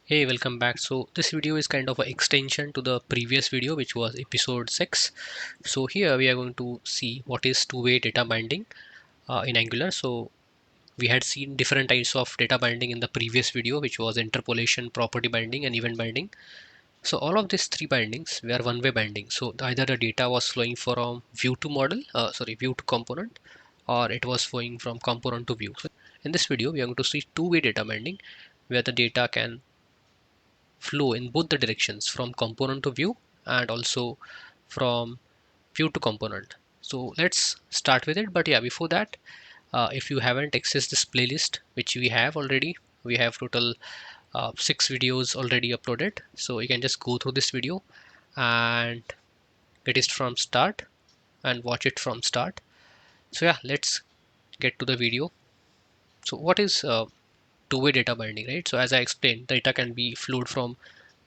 Hey, welcome back. So this video is kind of an extension to the previous video, which was episode 6. So here we are going to see what is two-way data binding in Angular. So we had seen different types of data binding in the previous video, which was interpolation, property binding, and event binding. So all of these three bindings were one-way binding. So either the data was flowing from view to model, view to component, or it was flowing from component to view. So in this video, we are going to see two-way data binding, where the data can flow in both the directions from component to view and also from view to component. So let's start with it. But yeah, before that, if you haven't accessed this playlist, which we have already, we have total 6 videos already uploaded. So you can just go through this video and get it from start and watch it from start. So yeah, let's get to the video. So what is two-way data binding, right? So as I explained, data can be flowed from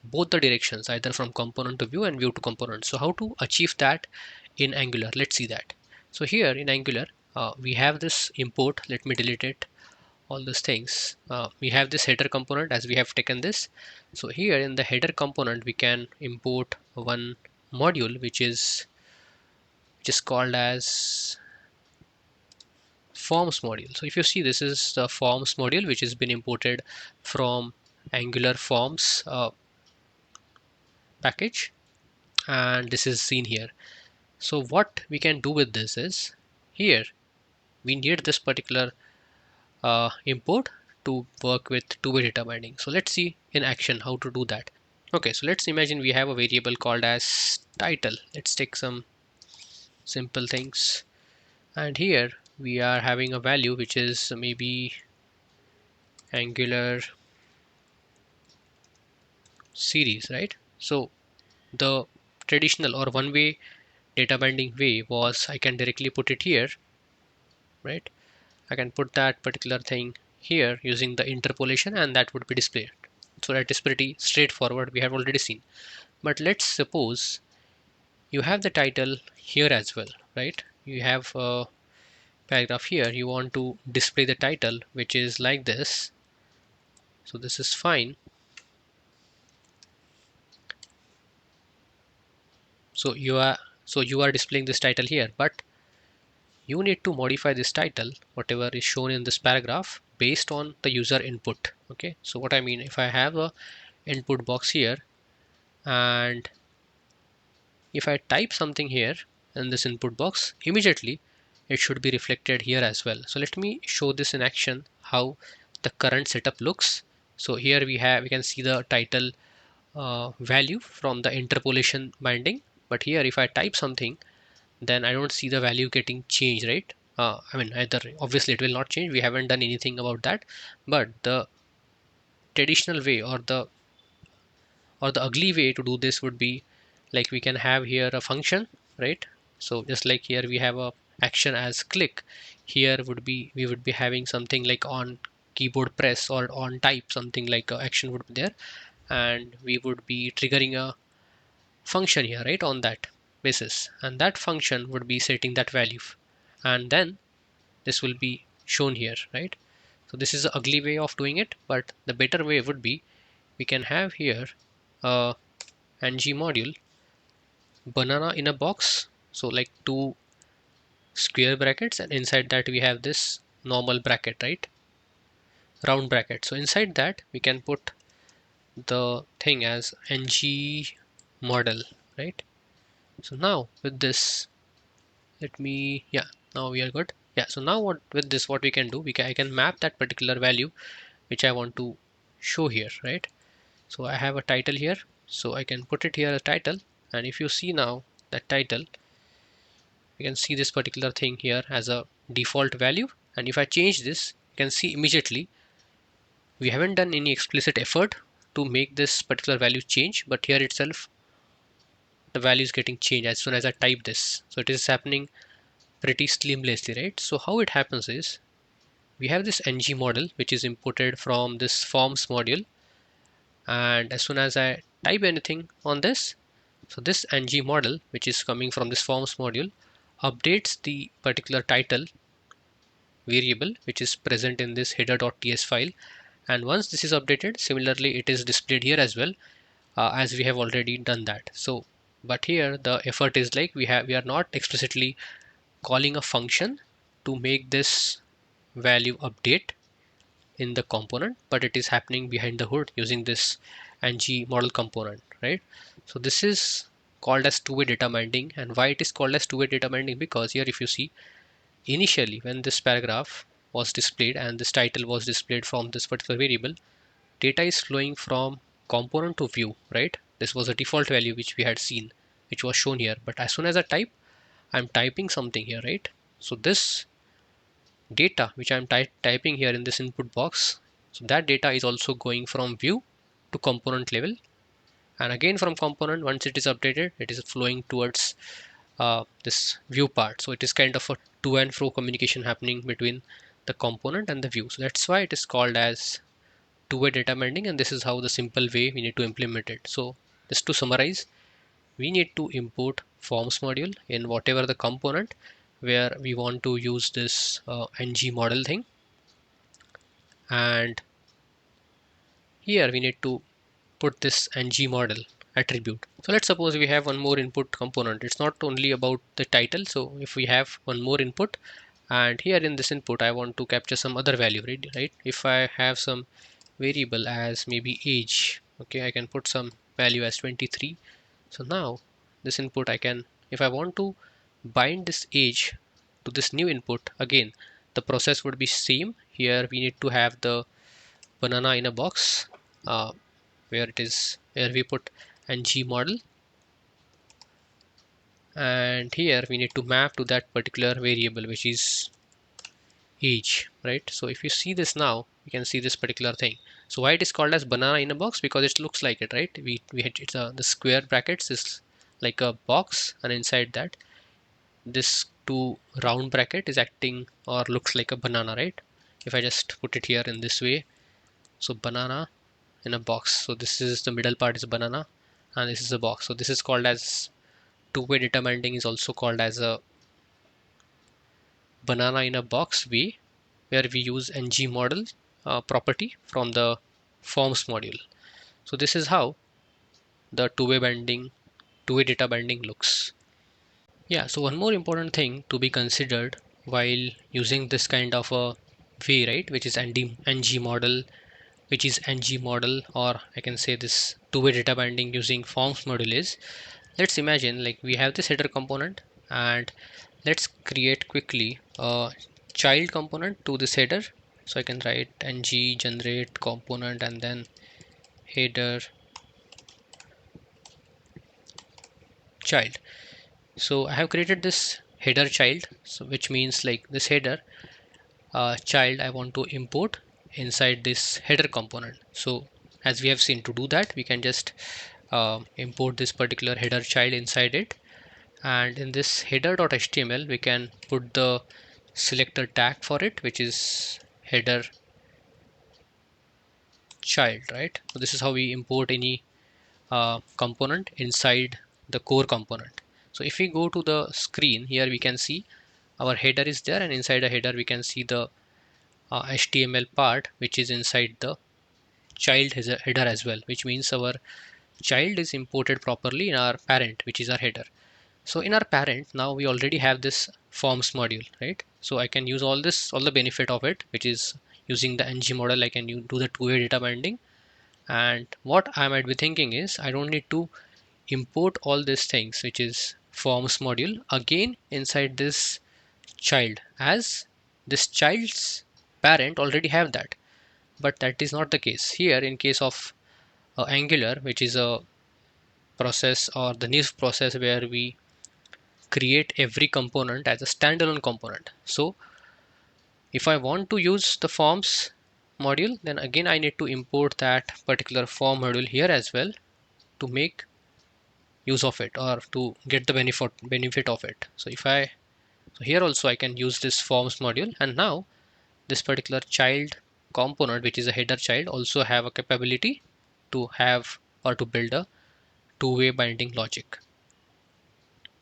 both the directions, either from component to view and view to component. So how to achieve that in Angular? Let's see that. So here in Angular, we have this import. Let me delete it, all these things. We have this header component as we have taken this. So here in the header component, we can import one module which is called as forms module. So if you see, this is the forms module which has been imported from Angular forms package, and this is seen here. So what we can do with this is, here we need this particular import to work with two-way data binding. So let's see in action how to do that. Okay, so let's imagine we have a variable called as title. Let's take some simple things, and here we are having a value which is maybe Angular series, right? So the traditional or one-way data binding way was I can directly put it here, right? I can put that particular thing here using the interpolation, and that would be displayed. So that is pretty straightforward, we have already seen. But let's suppose you have the title here as well, right? You have a paragraph here, you want to display the title, which is like this. So this is fine. So you are displaying this title here, but you need to modify this title, whatever is shown in this paragraph, based on the user input. Okay, so what I mean, if I have a input box here, and if I type something here in this input box, immediately it should be reflected here as well. So let me show this in action, how the current setup looks. So here we can see the title value from the interpolation binding, but here if I type something, then I don't see the value getting changed, right? I mean, either obviously it will not change, we haven't done anything about that, but the traditional way or the ugly way to do this would be, like, we can have here a function, right? So just like here we have a action as click, here we would be having something like on keyboard press or on type, something like a action would be there, and we would be triggering a function here, right, on that basis, and that function would be setting that value, and then this will be shown here, right? So this is the ugly way of doing it, but the better way would be, we can have here a ng module banana in a box, so like two square brackets, and inside that we have this normal bracket, right, round bracket. So inside that we can put the thing as ng model, right? So now with this, let me, yeah, now we are good. Yeah, so now what with this, what we can do, I can map that particular value which I want to show here, right? So I have a title here, so I can put it here as title, and if you see now that title, you can see this particular thing here as a default value, and if I change this, you can see immediately we haven't done any explicit effort to make this particular value change, but here itself the value is getting changed as soon as I type this. So it is happening pretty seamlessly, right? So how it happens is, we have this ng model which is imported from this forms module, and as soon as I type anything on this, so this ng model which is coming from this forms module updates the particular title variable which is present in this header.ts file, and once this is updated, similarly it is displayed here as well, as we have already done that. So but here the effort is like we are not explicitly calling a function to make this value update in the component, but it is happening behind the hood using this ng model component, right? So this is called as two-way data binding. And why it is called as two-way data binding? Because here if you see, initially when this paragraph was displayed and this title was displayed from this particular variable, data is flowing from component to view, right? This was a default value which we had seen, which was shown here. But as soon as I'm typing something here, right? So this data which I'm typing here in this input box, so that data is also going from view to component level, and again from component, once it is updated, it is flowing towards this view part. So it is kind of a to and fro communication happening between the component and the view. So that's why it is called as two-way data binding, and this is how the simple way we need to implement it. So just to summarize, we need to import forms module in whatever the component where we want to use this ng model thing, and here we need to put this ng model attribute. So let's suppose we have one more input component. It's not only about the title. So if we have one more input, and here in this input I want to capture some other value, right? If I have some variable as maybe age, okay, I can put some value as 23. So now this input I can, if I want to bind this age to this new input, again the process would be same. Here we need to have the banana in a box, where it is, where we put ng model, and here we need to map to that particular variable which is age, right? So if you see this now, you can see this particular thing. So why it is called as banana in a box? Because it looks like it, right? We had it's the square brackets is like a box, and inside that this two round bracket is acting or looks like a banana, right? If I just put it here in this way, so banana in a box. So this is the middle part is a banana, and this is a box. So this is called as two-way data binding, is also called as a banana in a box way, where we use ng model property from the forms module. So this is how the two-way data binding looks. Yeah, so one more important thing to be considered while using this kind of a way, right, which is ng model, or I can say this two-way data binding using forms module is, let's imagine like we have this header component, and let's create quickly a child component to this header. So I can write ng generate component and then header child. So I have created this header child, so which means like this header child I want to import inside this header component. So as we have seen, to do that we can just import this particular header child inside it, and in this header.html we can put the selector tag for it, which is header child, right? So this is how we import any component inside the core component. So if we go to the screen here, we can see our header is there, and inside the header we can see the HTML part which is inside the child header as well, which means our child is imported properly in our parent, which is our header. So in our parent now we already have this forms module, right? So I can use all the benefit of it, which is using the ng model. I can do the two-way data binding, and what I might be thinking is I don't need to import all these things, which is forms module, again inside this child, as this child's parent already have that. But that is not the case here. In case of Angular, which is a process or the Nif process where we create every component as a standalone component. So if I want to use the forms module, then again I need to import that particular form module here as well to make use of it or to get the benefit of it. So if I, so here also I can use this forms module, and now this particular child component, which is a header child, also have a capability to have or to build a two-way binding logic.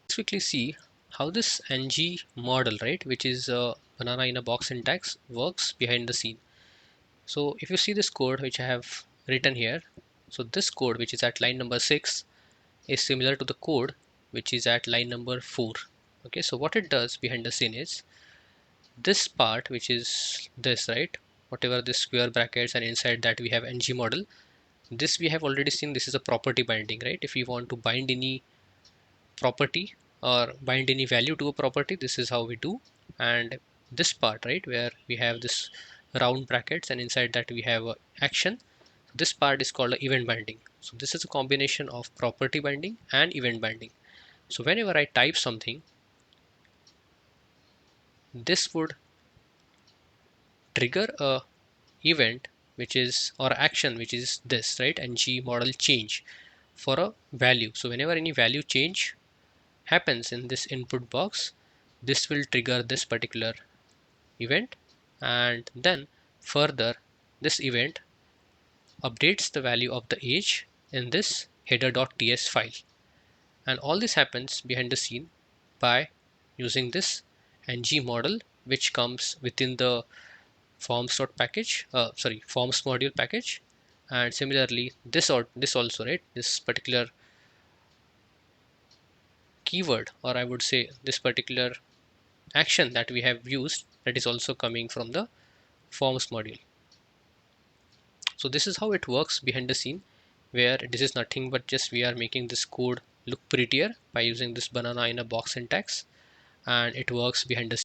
Let's quickly see how this ng model, right, which is a banana in a box syntax, works behind the scene. So if you see this code which I have written here, so this code which is at line number 6 is similar to the code which is at line number 4. Okay, so what it does behind the scene is this part, which is this, right, whatever this square brackets, and inside that we have ng model. This we have already seen, this is a property binding, right? If you want to bind any property or bind any value to a property, this is how we do. And this part, right, where we have this round brackets and inside that we have a action, this part is called a event binding. So this is a combination of property binding and event binding. So whenever I type something, this would trigger a event which is, or action which is this, right, ng model change for a value. So whenever any value change happens in this input box, this will trigger this particular event, and then further this event updates the value of the age in this header.ts file. And all this happens behind the scene by using this ng model which comes within the forms module package. And similarly this also, right, this particular keyword, or I would say this particular action that we have used, that is also coming from the forms module. So this is how it works behind the scene, where this is nothing but just we are making this code look prettier by using this banana in a box syntax, and it works behind the